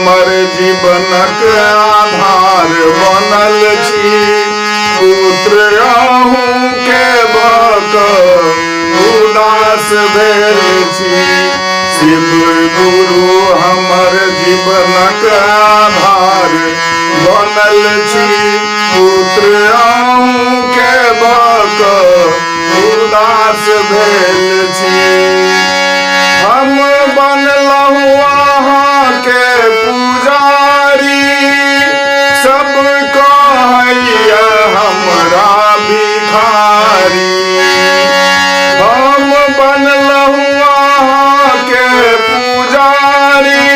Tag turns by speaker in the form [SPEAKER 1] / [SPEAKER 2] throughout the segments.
[SPEAKER 1] हमर जीवनक आधार बनल छी। पुत्र अहूँ के भक उदास भेल छी। शिव गुरु हमर जीवनक आधार बनल छी। पुत्र अहूँ के भक उदास भेल छी। हम बनलहुँ अहाँ के पुजारी, सब कहैया हमरा भिखारी। हम बनलहुँ अहाँ के पुजारी,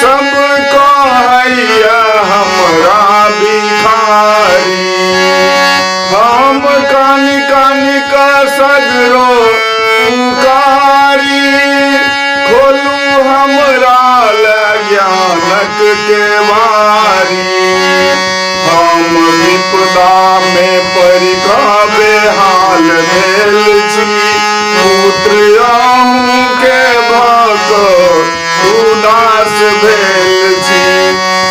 [SPEAKER 1] सब कहैया हमरा भिखारी। हम कानि कानि का सगरो पुकारी, खोलू हमरा ज्ञानक केवारी। हम विपदा में पड़ि कऽ बेहाल भेल छी। पुत्र अहूँ के भक उदास भेल छी।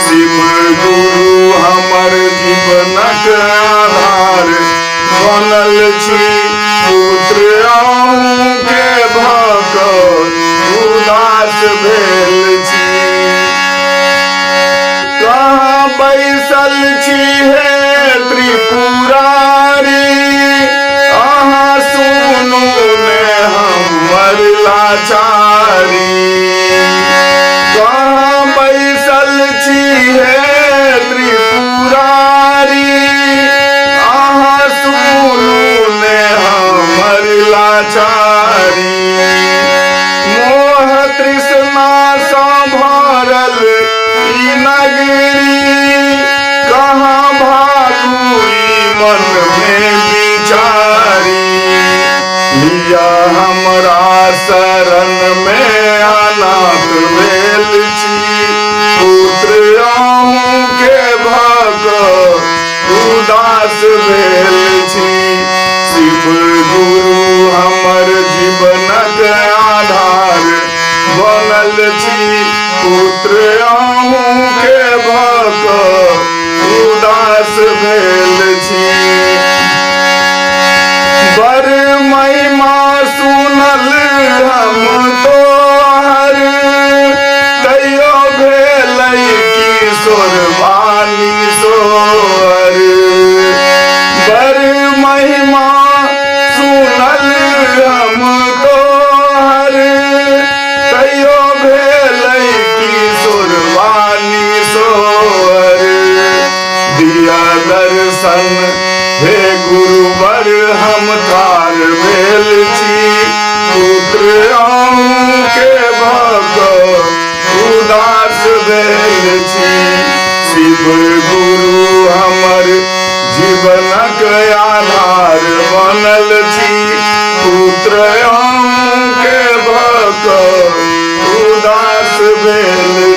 [SPEAKER 1] शिव गुरु हमर जीवनक आधार बनल छी। पुत्र अहूँ के भक उदास भेल छी। कहाँ बैसल छी हे त्रिपुरारी, अहाँ सुनू ने हमर लाचारी। कहाँ बैसल छी हे त्रिपुरारी, अहाँ सुनू ने हमर लाचारी। मोह तृष्णा सँ भरल ई नगरी, कहाँ भागू ई मन में विचारी। लिया हमरा शरण में अनाथ भेल छी। पुत्र अहूँ के भक उदास भेल छी। शिव गुरु हमर जीवनक आधार बनल छी। पुत्र अहूँ के भक उदास भेल छी। बर महिमा सुनल हम तोहर, तैयो भेलै किशोर वाणी सोहर। बर महिमा सुनल हम तोहर, तैयो भेलै किशोर वाणी सोहर। दिया दर्शन हे गुरुवर हम ठार भेल छी। पुत्र अहूँ के भक उदास भेल छी। शिव गुरु हमर जीवनक आधार बनल छी। पुत्र अहूँ के भक उदास भेल